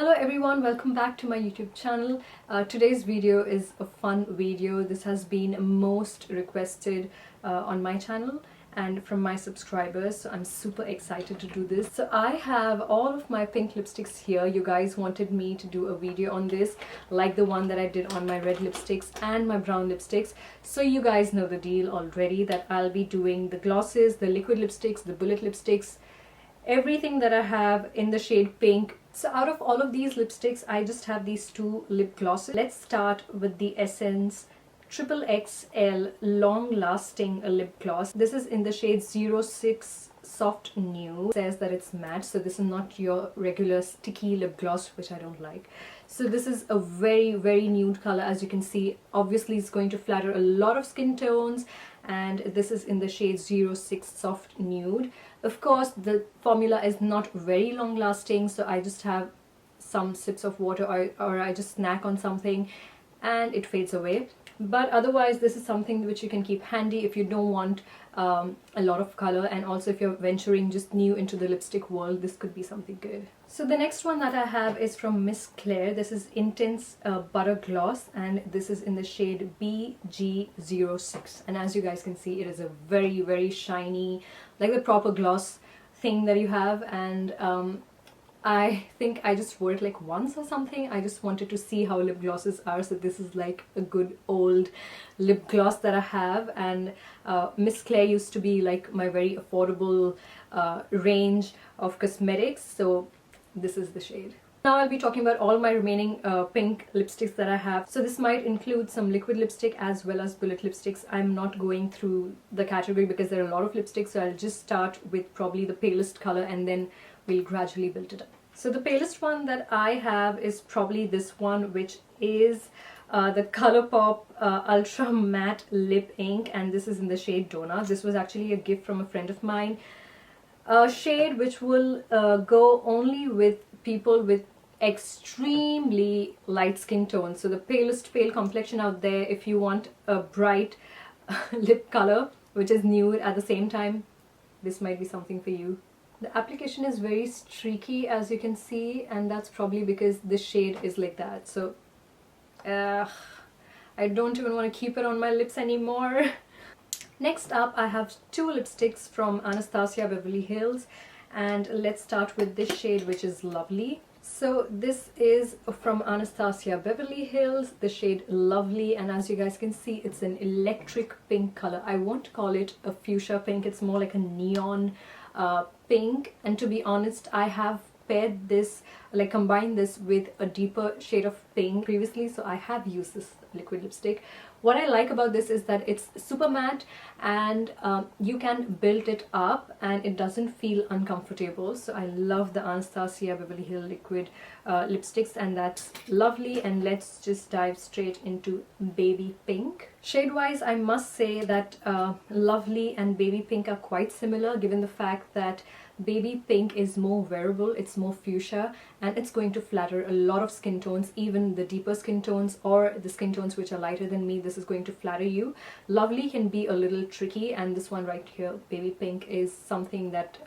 Hello everyone, welcome back to my YouTube channel. Today's video is a fun video. This has been most requested on my channel and from my subscribers, so I'm super excited to do this. So I have all of my pink lipsticks here. You guys wanted me to do a video on this, like the one that I did on my red lipsticks and my brown lipsticks. So you guys know the deal already, that I'll be doing the glosses, the liquid lipsticks, the bullet lipsticks, everything that I have in the shade pink. So out of all of these lipsticks, I just have these two lip glosses. Let's start with the Essence Triple XL Long Lasting Lip Gloss. This is in the shade 06 Soft Nude. It says that it's matte, so this is not your regular sticky lip gloss, which I don't like. So this is a very nude color. As you can see, obviously it's going to flatter a lot of skin tones, and this is in the shade 06 Soft Nude. Of course, the formula is not very long lasting, so I just have some sips of water or I just snack on something and it fades away. But otherwise, this is something which you can keep handy if you don't want a lot of color, and also if you're venturing just new into the lipstick world, this could be something good. So the next one that I have is from Miss Claire. This is Intense Butter Gloss, and this is in the shade BG06. And as you guys can see, it is a very shiny, like the proper gloss thing that you have. And I think I just wore it like once or something. I just wanted to see how lip glosses are, so this is like a good old lip gloss that I have. And Miss Claire used to be like my very affordable range of cosmetics, so this is the shade. Now I'll be talking about all my remaining pink lipsticks that I have. So this might include some liquid lipstick as well as bullet lipsticks. I'm not going through the category because there are a lot of lipsticks, so I'll just start with probably the palest color and then we'll gradually build it up. So the palest one that I have is probably this one, which is the ColourPop Ultra Matte Lip Ink, and this is in the shade Donna. This was actually a gift from a friend of mine. A shade which will go only with people with extremely light skin tone. So the palest pale complexion out there, if you want a bright lip color which is nude at the same time, this might be something for you. The application is very streaky, as you can see, and that's probably because this shade is like that. So I don't even want to keep it on my lips anymore. Next up, I have two lipsticks from Anastasia Beverly Hills, and let's start with this shade, which is Lovely. So this is from Anastasia Beverly Hills, the shade Lovely, and as you guys can see, it's an electric pink color. I won't call it a fuchsia pink, it's more like a neon pink. And to be honest, I have paired this, like combined this with a deeper shade of pink previously, so I have used this liquid lipstick. What I like about this is that it's super matte, and you can build it up and it doesn't feel uncomfortable. So I love the Anastasia Beverly Hills liquid lipsticks, and that's Lovely. And let's just dive straight into Baby Pink. Shade wise, I must say that Lovely and Baby Pink are quite similar, given the fact that Baby Pink is more wearable, it's more fuchsia, and it's going to flatter a lot of skin tones, even the deeper skin tones or the skin tones which are lighter than me. This is going to flatter you. Lovely can be a little tricky, and this one right here, Baby Pink, is something that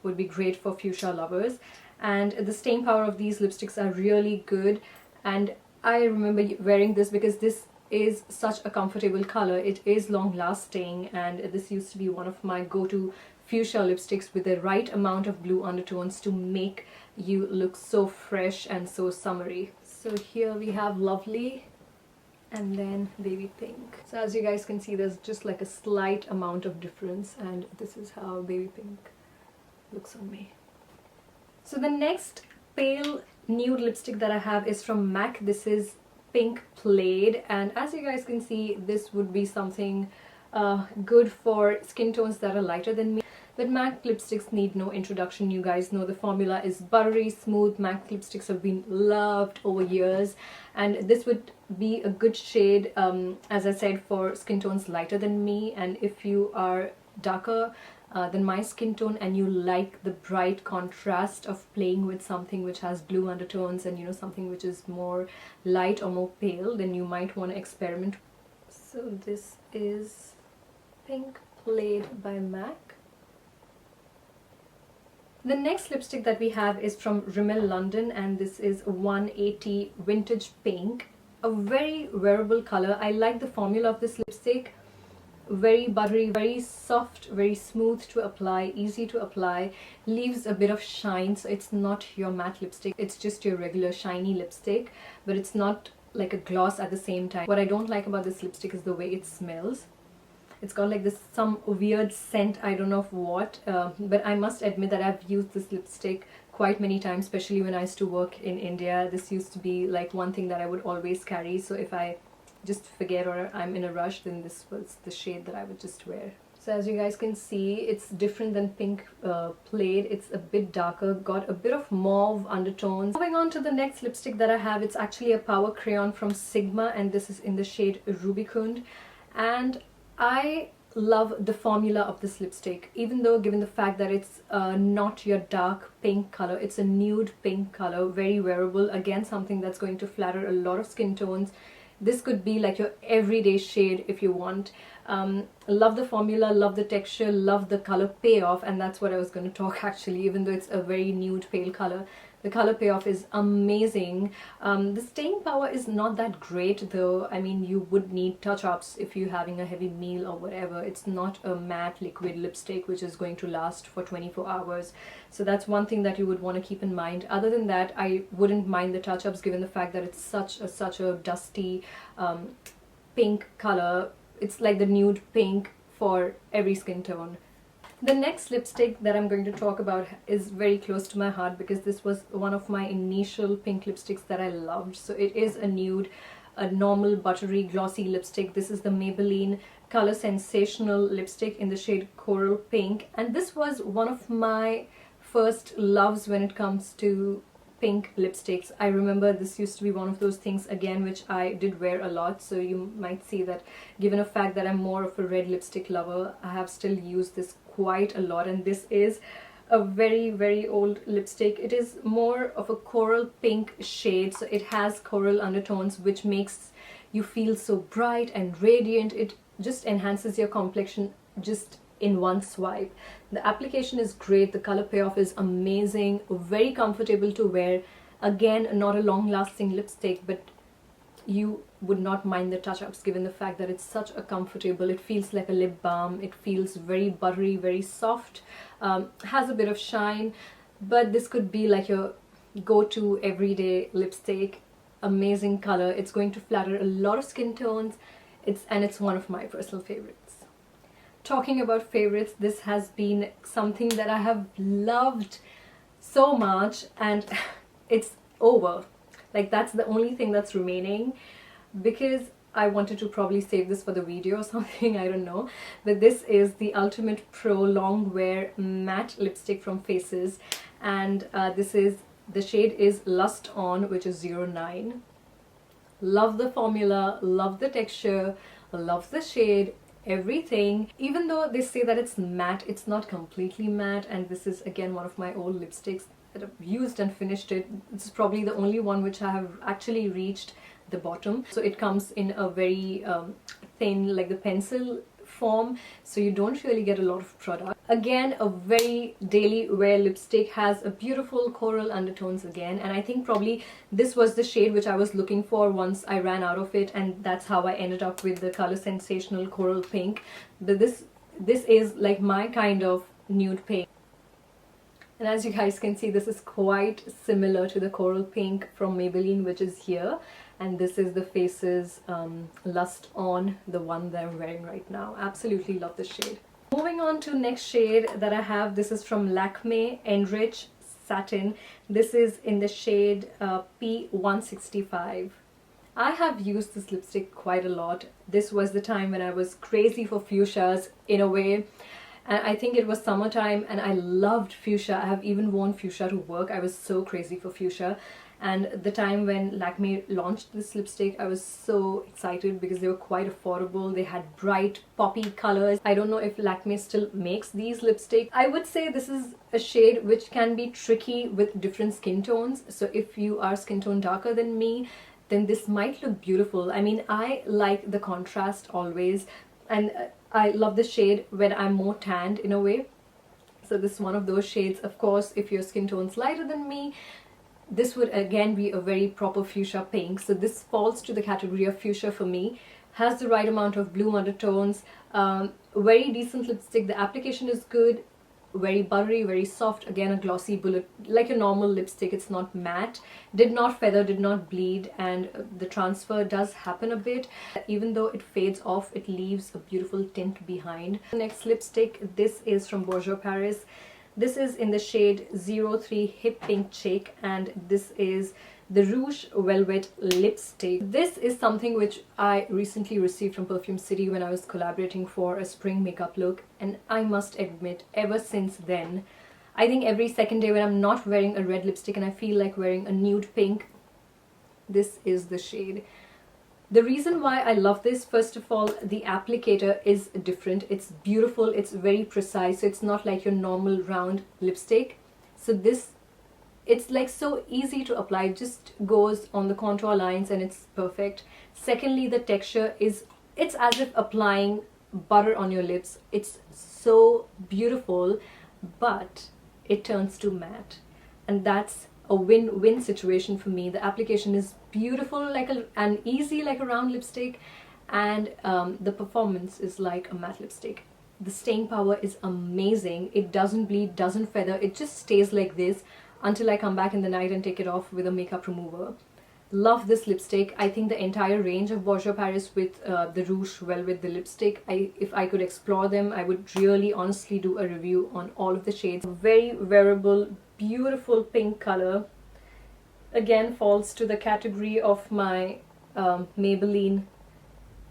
would be great for fuchsia lovers. And the staying power of these lipsticks are really good, and I remember wearing this because this is such a comfortable color. It is long lasting, and this used to be one of my go-to fuchsia lipsticks with the right amount of blue undertones to make you look so fresh and so summery. So here we have Lovely and then Baby Pink. So as you guys can see, there's just like a slight amount of difference, and this is how Baby Pink looks on me. So the next pale nude lipstick that I have is from MAC. This is Pink Plaid, and as you guys can see, this would be something good for skin tones that are lighter than me. But MAC lipsticks need no introduction. You guys know the formula is buttery smooth. MAC lipsticks have been loved over years, and this would be a good shade, as I said, for skin tones lighter than me. And if you are darker than my skin tone and you like the bright contrast of playing with something which has blue undertones and, you know, something which is more light or more pale, then you might want to experiment. So this is Pink Plaid by MAC. The next lipstick that we have is from Rimmel London, and this is 180 Vintage Pink. A very wearable color. I like the formula of this lipstick. Very buttery, very soft, very smooth to apply, easy to apply, leaves a bit of shine, so it's not your matte lipstick, it's just your regular shiny lipstick, but it's not like a gloss at the same time. What I don't like about this lipstick is the way it smells. It's got like this some weird scent, I don't know of what, but I must admit that I've used this lipstick quite many times, especially when I used to work in India. This used to be like one thing that I would always carry, so if I just forget or I'm in a rush, then this was the shade that I would just wear. So as you guys can see, it's different than Pink Plaid. It's a bit darker, got a bit of mauve undertones. Moving on to the next lipstick that I have, it's actually a powder crayon from Sigma, and this is in the shade Rubicund. And I love the formula of this lipstick, even though given the fact that it's not your dark pink color, it's a nude pink color, very wearable, again something that's going to flatter a lot of skin tones. This could be like your everyday shade if you want. Love the formula, love the texture, love the color payoff, and that's what I was going to talk actually, even though it's a very nude pale color. The color payoff is amazing. The staying power is not that great though. I mean, you would need touch-ups if you're having a heavy meal or whatever. It's not a matte liquid lipstick which is going to last for 24 hours. So that's one thing that you would want to keep in mind. Other than that, I wouldn't mind the touch-ups given the fact that it's such a dusty pink color. It's like the nude pink for every skin tone. The next lipstick that I'm going to talk about is very close to my heart because this was one of my initial pink lipsticks that I loved. So it is a nude, a normal buttery glossy lipstick. This is the Maybelline Color Sensational lipstick in the shade Coral Pink, and this was one of my first loves when it comes to pink lipsticks. I remember this used to be one of those things again which I did wear a lot, so you might see that given the fact that I'm more of a red lipstick lover, I have still used this quite a lot. And this is a very old lipstick. It is more of a coral pink shade, so it has coral undertones which makes you feel so bright and radiant. It just enhances your complexion just in one swipe. The application is great, the color payoff is amazing, very comfortable to wear. Again, not a long-lasting lipstick, but you would not mind the touch-ups given the fact that it's such a comfortable, it feels like a lip balm, it feels very buttery, very soft, has a bit of shine, but this could be like your go-to everyday lipstick. Amazing color, it's going to flatter a lot of skin tones, it's one of my personal favorites. Talking about favorites, this has been something that I have loved so much, and it's over. Like, that's the only thing that's remaining because I wanted to probably save this for the video or something, I don't know. But this is the Ultimate Pro Long Wear Matte Lipstick from Faces, and the shade is Lust On, which is 09. Love the formula, love the texture, love the shade, everything. Even though they say that it's matte, it's not completely matte, and this is again one of my old lipsticks that I've used and finished it. This is probably the only one which I have actually reached the bottom. So it comes in a very thin, like the pencil form, so you don't really get a lot of product. Again, a very daily wear lipstick, has a beautiful coral undertones again, and I think probably this was the shade which I was looking for once I ran out of it, and that's how I ended up with the Color Sensational Coral Pink. But this is like my kind of nude pink. And as you guys can see, this is quite similar to the Coral Pink from Maybelline, which is here. And this is the Faces Lust On, the one that I'm wearing right now. Absolutely love this shade. Moving on to next shade that I have, this is from Lakme Enrich Satin. This is in the shade P165. I have used this lipstick quite a lot. This was the time when I was crazy for fuchsias in a way. And I think it was summertime and I loved fuchsia. I have even worn fuchsia to work. I was so crazy for fuchsia. And the time when Lakme launched this lipstick, I was so excited because they were quite affordable. They had bright poppy colors. I don't know if Lakme still makes these lipsticks. I would say this is a shade which can be tricky with different skin tones. So if you are skin tone darker than me, then this might look beautiful. I mean, I like the contrast always, and I love the shade when I'm more tanned in a way. So this is one of those shades. Of course, if your skin tone's lighter than me, this would again be a very proper fuchsia pink. So this falls to the category of fuchsia for me. Has the right amount of bloom undertones. Very decent lipstick. The application is good. Very buttery, very soft. Again, a glossy bullet, like a normal lipstick. It's not matte. Did not feather, did not bleed, and the transfer does happen a bit. Even though it fades off, it leaves a beautiful tint behind. Next lipstick, this is from Bourjois Paris. This is in the shade 03 Hip Pink Cheek, and this is the Rouge Velvet lipstick. This is something which I recently received from Perfume City when I was collaborating for a spring makeup look, and I must admit, ever since then, I think every second day when I'm not wearing a red lipstick and I feel like wearing a nude pink, this is the shade. The reason why I love this, first of all, the applicator is different. It's beautiful, it's very precise, so it's not like your normal round lipstick. So this, it's like so easy to apply, it just goes on the contour lines and it's perfect. Secondly, the texture is, it's as if applying butter on your lips. It's so beautiful, but it turns to matte, and that's a win-win situation for me. The application is beautiful, like and easy like a round lipstick, and the performance is like a matte lipstick. The staying power is amazing. It doesn't bleed, doesn't feather, it just stays like this until I come back in the night and take it off with a makeup remover. Love this lipstick. I think the entire range of Bourjois Paris with the Rouge Velvet, the lipstick, if I could explore them, I would really honestly do a review on all of the shades. Very wearable, beautiful pink color. Again, falls to the category of my Maybelline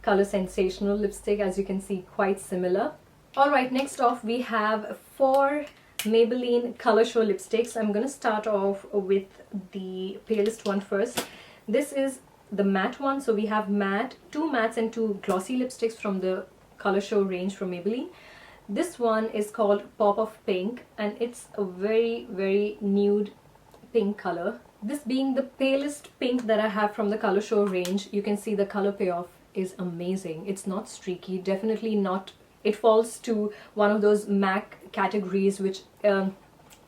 Color Sensational lipstick. As you can see, quite similar. Alright, next off we have 4 Maybelline Color Show lipsticks. I'm going to start off with the palest one first. This is the matte one. So we have matte, 2 mattes and 2 glossy lipsticks from the Color Show range from Maybelline. This one is called Pop of Pink, and it's a very, very nude pink color. This being the palest pink that I have from the Color Show range, you can see the color payoff is amazing. It's not streaky, definitely not. It falls to one of those MAC categories which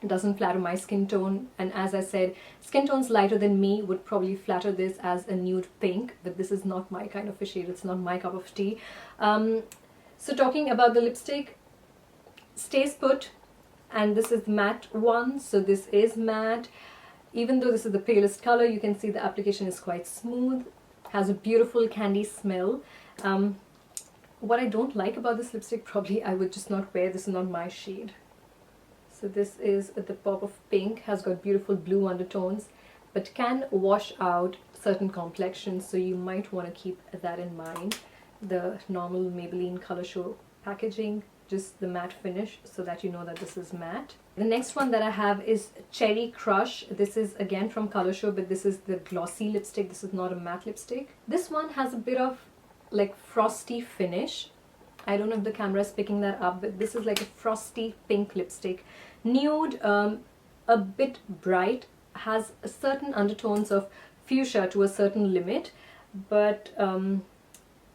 doesn't flatter my skin tone, and as I said, skin tones lighter than me would probably flatter this as a nude pink, but this is not my kind of a shade. It's not my cup of tea. So talking about the lipstick, stays put, and this is the matte one, so this is matte. Even though this is the palest color, you can see the application is quite smooth, has a beautiful candy smell. What I don't like about this lipstick, probably I would just not wear. This is not my shade. So this is the Pop of Pink, has got beautiful blue undertones, but can wash out certain complexions, so you might want to keep that in mind. The normal Maybelline Color Show packaging, just the matte finish, so that you know that this is matte. The next one that I have is Cherry Crush. This is again from Color Show, but this is the glossy lipstick. This is not a matte lipstick. This one has a bit of like frosty finish. I don't know if the camera is picking that up, but this is like a frosty pink lipstick. Nude, a bit bright, has a certain undertones of fuchsia to a certain limit, but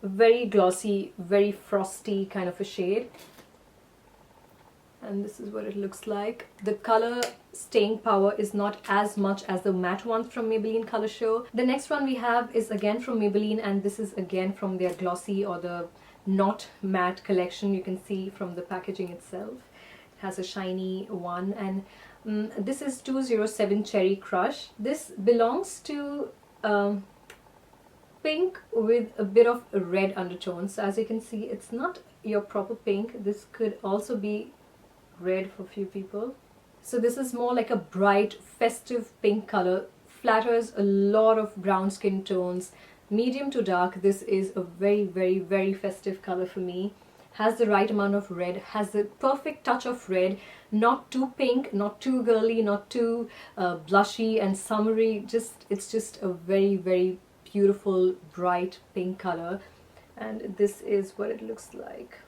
very glossy, very frosty kind of a shade. And this is what it looks like. The color staying power is not as much as the matte ones from Maybelline Color Show. The next one we have is again from Maybelline, and this is again from their glossy or the not matte collection. You can see from the packaging itself, it has a shiny one, and this is 207 Cherry Crush. This belongs to pink with a bit of red undertones. So as you can see, it's not your proper pink. This could also be red for a few people. So this is more like a bright festive pink color, flatters a lot of brown skin tones, medium to dark. This is a very, very, very festive color for me. Has the right amount of red, has the perfect touch of red, not too pink, not too girly, not too blushy and summery. It's just a very, very beautiful bright pink color, and this is what it looks like.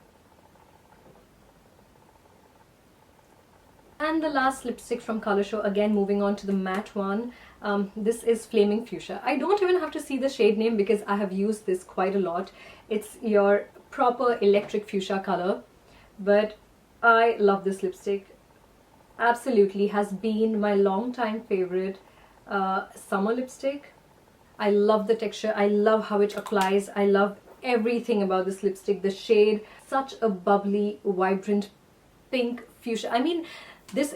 And the last lipstick from Color Show, again moving on to the matte one. This is Flaming Fuchsia. I don't even have to see the shade name because I have used this quite a lot. It's your proper electric fuchsia color, but I love this lipstick. absolutely has been my long time favorite summer lipstick. I love the texture, I love how it applies, I love everything about this lipstick. The shade, such a bubbly, vibrant pink fuchsia. I mean, this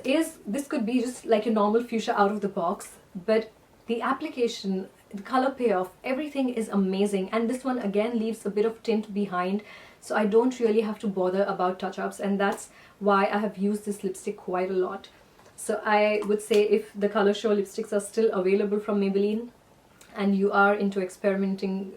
could be just like a normal fuchsia out of the box, but the application, the color payoff, everything is amazing. And this one again leaves a bit of tint behind, so I don't really have to bother about touch-ups, and that's why I have used this lipstick quite a lot. So I would say if the Color Show lipsticks are still available from Maybelline and you are into experimenting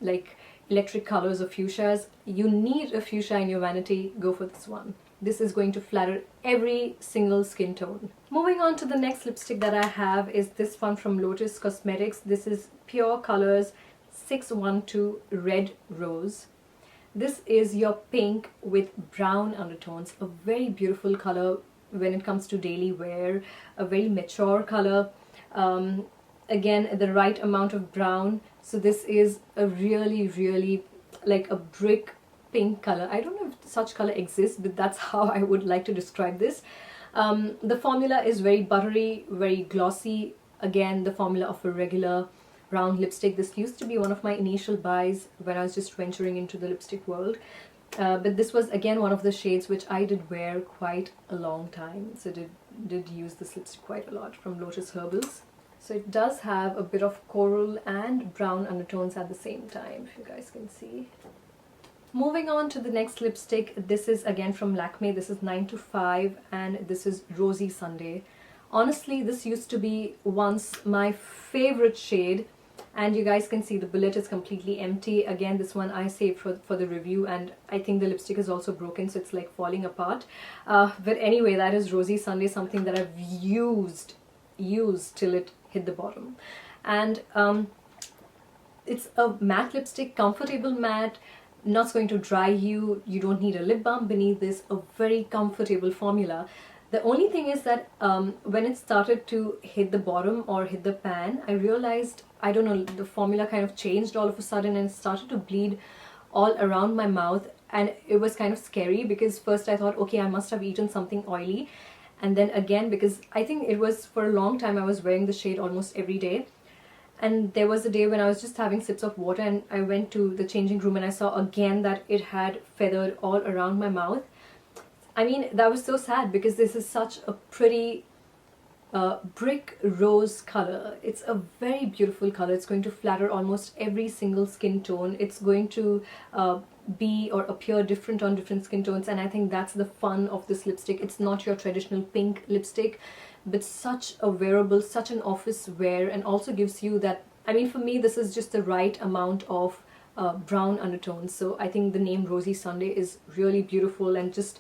like electric colors of fuchsias, you need a fuchsia in your vanity, go for this one. This is going to flatter every single skin tone. Moving on to the next lipstick that I have is this one from Lotus Cosmetics. This is Pure Colors 612 Red Rose. This is your pink with brown undertones, a very beautiful color when it comes to daily wear, a very mature color. Again, the right amount of brown. So this is a really like a brick pink color. I don't know if such color exists, but that's how I would like to describe this. The formula is very buttery, very glossy. Again, the formula of a regular round lipstick. This used to be one of my initial buys when I was just venturing into the lipstick world. But this was again one of the shades which I did wear quite a long time. So did use this lipstick quite a lot, from Lotus Herbals. So it does have a bit of coral and brown undertones at the same time, if you guys can see. Moving on to the next lipstick, this is again from Lakme. This is 9 to 5 and this is Rosy Sunday. Honestly, this used to be once my favorite shade, and you guys can see the bullet is completely empty. Again, this one I saved for the review, and I think the lipstick is also broken, so it's like falling apart. But anyway, that is Rosy Sunday, something that I've used till it hit the bottom. And it's a matte lipstick, comfortable matte, not going to dry you. You don't need a lip balm beneath this. A very comfortable formula. The only thing is that when it started to hit the bottom or hit the pan, I realized, I don't know, the formula kind of changed all of a sudden and it started to bleed all around my mouth, and it was kind of scary because first I thought, okay, I must have eaten something oily, and then again, because I think it was for a long time I was wearing the shade almost every day. And there was a day when I was just having sips of water and I went to the changing room and I saw again that it had feathered all around my mouth. I mean, that was so sad because this is such a pretty brick rose color. It's a very beautiful color. It's going to flatter almost every single skin tone. It's going to be or appear different on different skin tones, and I think that's the fun of this lipstick. It's not your traditional pink lipstick, but such a wearable, such an office wear, and also gives you that, I mean, for me this is just the right amount of brown undertones. So I think the name Rosy Sunday is really beautiful and just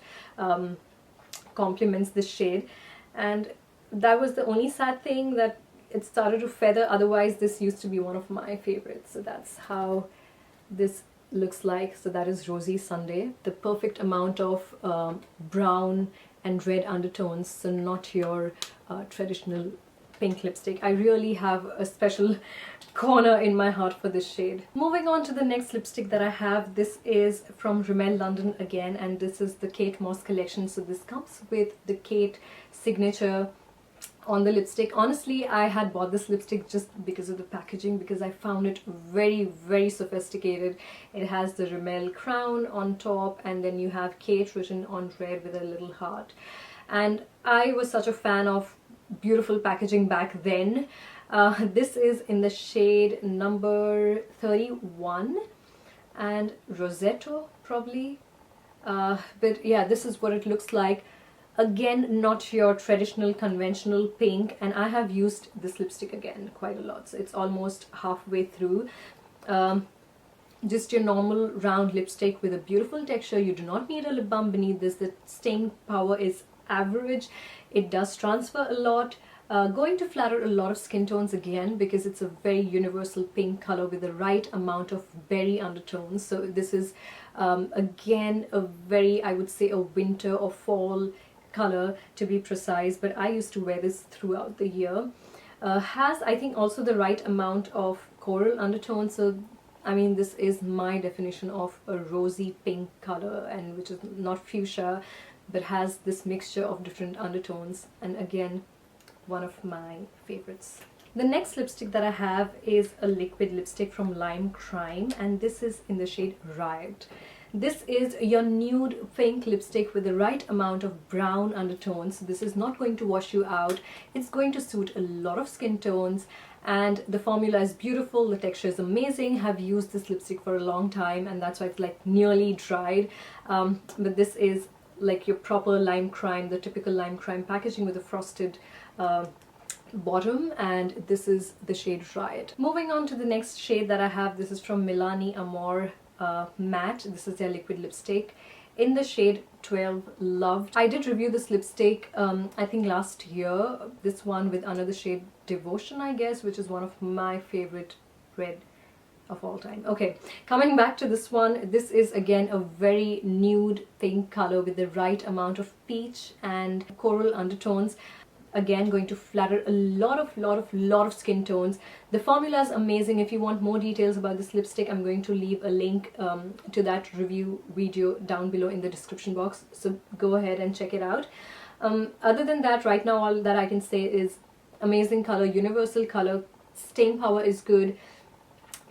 complements this shade. And that was the only sad thing, that it started to feather. Otherwise this used to be one of my favorites. So that's how this looks like. So that is Rosy Sunday, the perfect amount of brown and red undertones, so not your traditional pink lipstick. I really have a special corner in my heart for this shade. Moving on to the next lipstick that I have, this is from Rimmel London again, and this is the Kate Moss collection. So this comes with the Kate signature on the lipstick. Honestly, I had bought this lipstick just because of the packaging, because I found it very sophisticated. It has the Rimmel crown on top, and then you have Kate written on red with a little heart. And I was such a fan of beautiful packaging back then. This is in the shade number 31 and Rosetto probably, but yeah, this is what it looks like. Again, not your traditional conventional pink, and I have used this lipstick again quite a lot, so it's almost halfway through. Just your normal round lipstick with a beautiful texture. You do not need a lip balm beneath this. The staying power is average. It does transfer a lot, going to flatter a lot of skin tones again, because it's a very universal pink color with the right amount of berry undertones. So this is again a very, I would say, a winter or fall color to be precise, but I used to wear this throughout the year. Has, I think, also the right amount of coral undertones. So I mean, this is my definition of a rosy pink color, and which is not fuchsia, but has this mixture of different undertones, and again, one of my favorites. The next lipstick that I have is a liquid lipstick from Lime Crime, and this is in the shade Riot. This is your nude pink lipstick with the right amount of brown undertones. This is not going to wash you out. It's going to suit a lot of skin tones, and the formula is beautiful. The texture is amazing. I've used this lipstick for a long time, and that's why it's like nearly dried. But this is like your proper Lime Crime, the typical Lime Crime packaging with a frosted bottom, and this is the shade Riot. Moving on to the next shade that I have, this is from Milani Amore Matte. This is their liquid lipstick in the shade 12 Loved. I did review this lipstick I think last year, this one with another shade Devotion, I guess, which is one of my favorite red of all time. Okay, coming back to this one, this is again a very nude pink color with the right amount of peach and coral undertones. Again, going to flatter a lot of skin tones. The formula is amazing. If you want more details about this lipstick, I'm going to leave a link to that review video down below in the description box, so go ahead and check it out. Other than that, right now all that I can say is amazing color, universal color, stain power is good,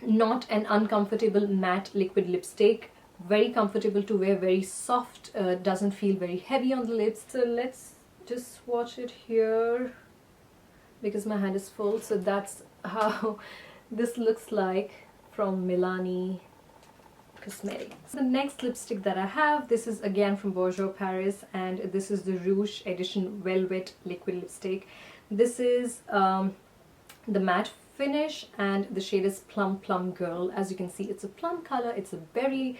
not an uncomfortable matte liquid lipstick, very comfortable to wear, very soft, doesn't feel very heavy on the lips. So let's just swatch it here because my hand is full. So that's how this looks like from Milani Cosmetics. The next lipstick that I have, this is again from Bourjois Paris, and this is the Rouge Edition Velvet liquid lipstick. This is the matte finish, and the shade is Plum Girl. As you can see, it's a plum color. It's a berry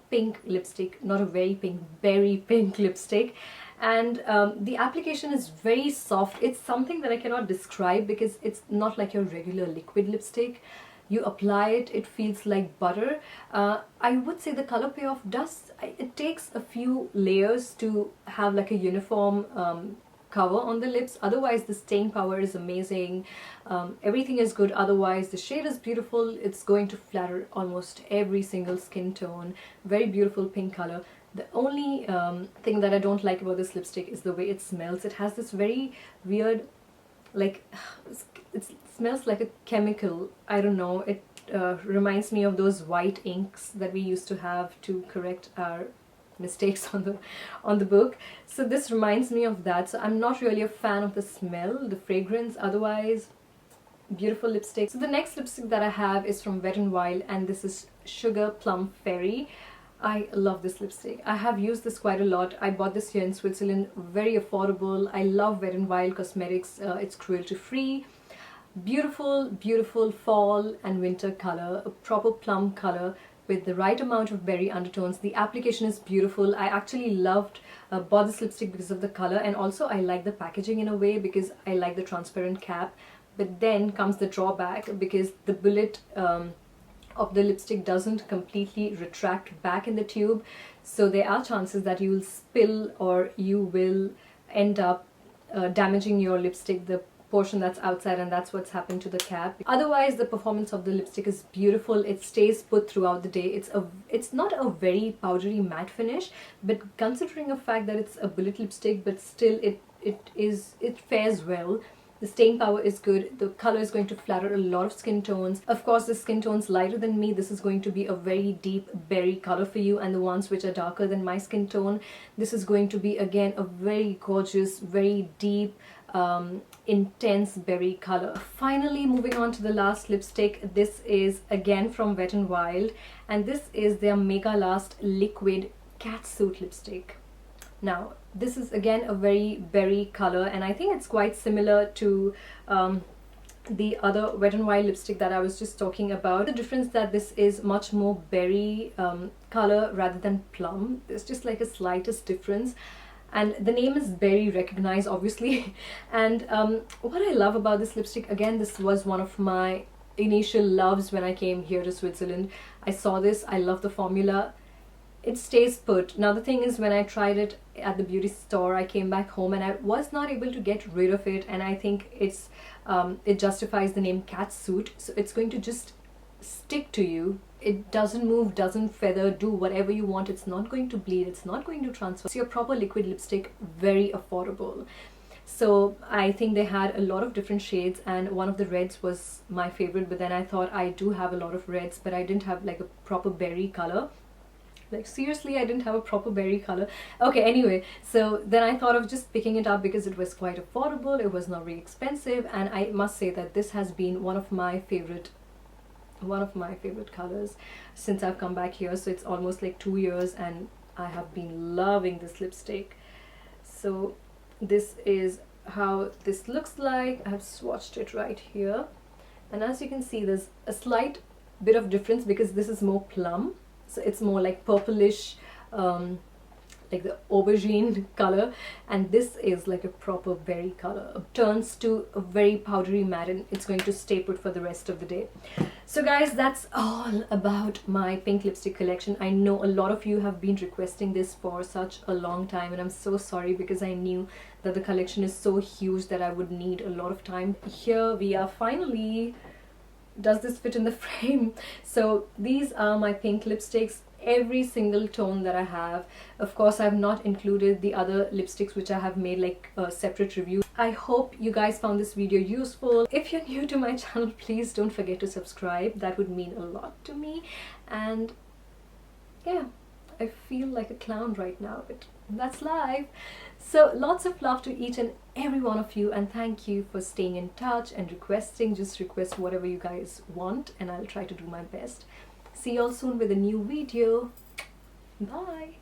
pink lipstick, not a very pink, berry pink lipstick, and the application is very soft. It's something that I cannot describe because it's not like your regular liquid lipstick. You apply it, it feels like butter. I would say the color payoff it takes a few layers to have like a uniform cover on the lips. Otherwise the stain power is amazing. Everything is good. Otherwise the shade is beautiful. It's going to flatter almost every single skin tone. Very beautiful pink color. The only thing that I don't like about this lipstick is the way it smells. It has this very weird, like, it smells like a chemical. I don't know. It reminds me of those white inks that we used to have to correct our mistakes on the book. So this reminds me of that. So I'm not really a fan of the smell, the fragrance. Otherwise, beautiful lipstick. So the next lipstick that I have is from Wet n Wild, and this is Sugar Plum Fairy. I love this lipstick. I have used this quite a lot. I bought this here in Switzerland. Very affordable. I love Wet n Wild cosmetics. It's cruelty free. Beautiful fall and winter color. A proper plum color with the right amount of berry undertones. The application is beautiful. I actually bought this lipstick because of the color, and also I like the packaging in a way because I like the transparent cap. But then comes the drawback, because the bullet of the lipstick doesn't completely retract back in the tube, so there are chances that you will spill or you will end up damaging your lipstick, the portion that's outside, and that's what's happened to the cap. Otherwise, the performance of the lipstick is beautiful. It stays put throughout the day. It's not a very powdery matte finish, but considering the fact that it's a bullet lipstick, but still it fares well. The stain power is good. The color is going to flatter a lot of skin tones. Of course, the skin tones lighter than me, this is going to be a very deep berry color for you, and the ones which are darker than my skin tone, this is going to be again a very gorgeous, very deep, intense berry color. Finally, moving on to the last lipstick. This is again from Wet n Wild, and this is their Mega Last Liquid Catsuit lipstick. Now, this is again a very berry color, and I think it's quite similar to the other Wet n Wild lipstick that I was just talking about. The difference that this is much more berry color rather than plum. There's just like a slightest difference, and the name is Berry Recognized, obviously. And what I love about this lipstick, again, this was one of my initial loves when I came here to Switzerland. I saw this, I love the formula. It stays put. Now the thing is, when I tried it at the beauty store, I came back home and I was not able to get rid of it, and I think it justifies the name Catsuit. So it's going to just stick to you. It doesn't move, doesn't feather, do whatever you want. It's not going to bleed, it's not going to transfer. So your proper liquid lipstick, very affordable. So I think they had a lot of different shades, and one of the reds was my favorite, but then I thought I do have a lot of reds, but I didn't have like a proper berry color. Like seriously, I didn't have a proper berry color. Okay, anyway, so then I thought of just picking it up because it was quite affordable, it was not really expensive, and I must say that this has been one of my favorite colors since I've come back here. So it's almost like 2 years and I have been loving this lipstick. So this is how this looks like. I have swatched it right here, and as you can see, there's a slight bit of difference because this is more plum, so it's more like purplish, like the aubergine color, and this is like a proper berry color. It turns to a very powdery matte and it's going to stay put for the rest of the day. So guys, that's all about my pink lipstick collection. I know a lot of you have been requesting this for such a long time, and I'm so sorry because I knew that the collection is so huge that I would need a lot of time. Here we are finally. Does this fit in the frame? So these are my pink lipsticks, every single tone that I have. Of course, I've not included the other lipsticks which I have made like a separate review. I hope you guys found this video useful. If you're new to my channel, please don't forget to subscribe. That would mean a lot to me. And yeah, I feel like a clown right now, but that's life. So lots of love to each and every one of you, and thank you for staying in touch and requesting. Just request whatever you guys want and I'll try to do my best. See you all soon with a new video. Bye.